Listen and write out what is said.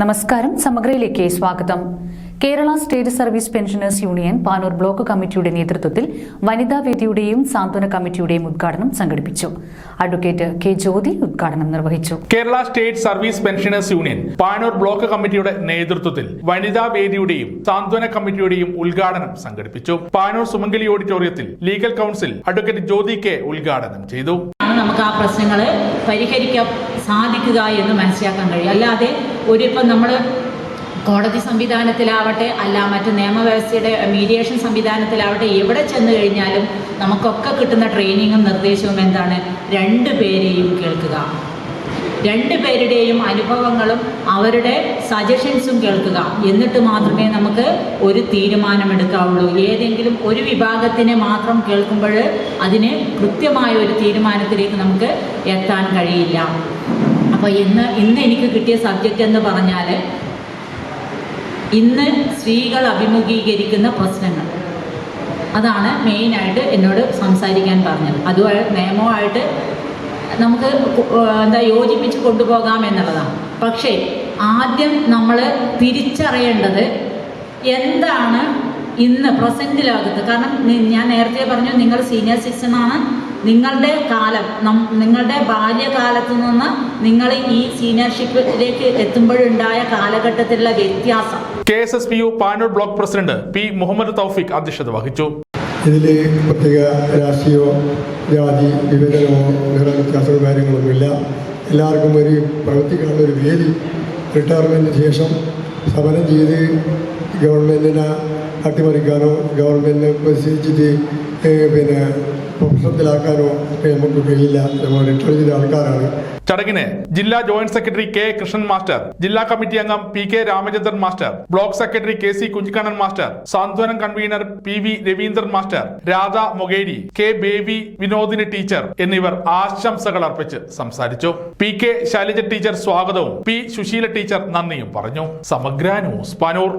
നമസ്കാരം. സമഗ്രയിലേക്ക് സ്വാഗതം. Kerala state service pensioners union Panoor block കമ്മിറ്റിയുടെ നേതൃത്വത്തിൽ വനിതാ വേദിയുടെയും സാന്ത്വന കമ്മിറ്റിയുടെയും ഉദ്ഘാടനം സംഘടിപ്പിച്ചു. അഡ്വക്കേറ്റ് കെ ജ്യോതി ഉദ്ഘാടനം നിർവഹിച്ചു. Kerala state service pensioners union Panoor block കമ്മിറ്റിയുടെ നേതൃത്വത്തിൽ വനിതാ വേദിയുടെയും സാന്ത്വന കമ്മിറ്റിയുടെയും ഉദ്ഘാടനം സംഘടിപ്പിച്ചു. പാനൂർ സുമംഗലി ഓഡിറ്റോറിയത്തിൽ legal council advocate Jyothi K ഉദ്ഘാടനം ചെയ്തു. നമുക്ക് ആ പ്രശ്നങ്ങൾ പരിഹരിക്കാൻ സാധിക്കുക എന്ന് മനസ്സിലാക്കാൻ കഴിയും. അല്ലാതെ ഇപ്പം നമ്മൾ കോടതി സംവിധാനത്തിലാവട്ടെ അല്ല മറ്റ് നിയമവ്യവസ്ഥയുടെ മീഡിയേഷൻ സംവിധാനത്തിലാവട്ടെ എവിടെ ചെന്ന് കഴിഞ്ഞാലും നമുക്കൊക്കെ കിട്ടുന്ന ട്രെയിനിങ്ങും നിർദ്ദേശവും എന്താണ്? രണ്ടുപേരെയും കേൾക്കുക, രണ്ടുപേരുടെയും അനുഭവങ്ങളും അവരുടെ സജഷൻസും കേൾക്കുക. എന്നിട്ട് മാത്രമേ നമുക്ക് ഒരു തീരുമാനമെടുക്കാവുള്ളൂ. ഏതെങ്കിലും ഒരു വിഭാഗത്തിനെ മാത്രം കേൾക്കുമ്പോൾ അതിന് കൃത്യമായ ഒരു തീരുമാനത്തിലേക്ക് നമുക്ക് എത്താൻ കഴിയില്ല. അപ്പോൾ ഇന്ന് എനിക്ക് കിട്ടിയ സബ്ജക്റ്റ് എന്ന് പറഞ്ഞാൽ ഇന്ന് സ്ത്രീകൾ അഭിമുഖീകരിക്കുന്ന പ്രശ്നങ്ങൾ, അതാണ് മെയിനായിട്ട് എന്നോട് സംസാരിക്കാൻ പറഞ്ഞത്. അതുപോലെ നിയമമായിട്ട് നമുക്ക് യോജിപ്പിച്ച് കൊണ്ടുപോകാം എന്നുള്ളതാണ്. പക്ഷേ ആദ്യം നമ്മൾ തിരിച്ചറിയേണ്ടത് എന്താണ് ഇന്ന് പ്രസന്റ് ലോകത്ത്. കാരണം ഞാൻ നേരത്തെ പറഞ്ഞു, നിങ്ങൾ സീനിയർ സിറ്റിസൺ ആണ്. നിങ്ങളുടെ കാലം, നിങ്ങളുടെ ബാല്യകാലത്ത് നിന്ന് നിങ്ങൾ ഈ സീനിയർഷിപ്പിലേക്ക് എത്തുമ്പോഴുണ്ടായ കാലഘട്ടത്തിലുള്ള വ്യത്യാസം. KSSPU Panoor block president P Muhammad Thoufeeq അധ്യക്ഷത വഹിച്ചു. ഇതിൽ പ്രത്യേക രാഷ്ട്രീയമോ ജാതി വിഭജനമോ വേറെ വ്യത്യാസമോ കാര്യങ്ങളൊന്നുമില്ല. എല്ലാവർക്കും ഒരു പ്രവർത്തിക്കാനുള്ള ഒരു വേദി. റിട്ടയർമെൻറ്റിന് ശേഷം സമരം ചെയ്ത് ഗവൺമെൻറ്റിനെ അട്ടിമറിക്കാനോ ഗവൺമെൻറ്റിനെ പരിശീലിച്ചിട്ട് പ്രൊഫഷണത്തിലാക്കാനോ നമുക്ക് കഴിയില്ല. നമ്മൾ റിട്ടയർ ചെയ്ത ആൾക്കാരാണ്. ചടങ്ങിന് ജില്ലാ joint secretary K Krishnan master, ജില്ലാ കമ്മിറ്റി അംഗം PK Ramachandran master, block secretary KC Kunhikannan master, സാന്ത്വനം convener PV Raveendran master, Radha Mokeri, K Baby Vinodini teacher എന്നിവർ ആശംസകൾ അർപ്പിച്ച് സംസാരിച്ചു. PK ശൈലജ ടീച്ചർ സ്വാഗതവും P സുശീല ടീച്ചർ നന്ദിയും പറഞ്ഞു. സമഗ്ര ന്യൂസ് പാനൂർ.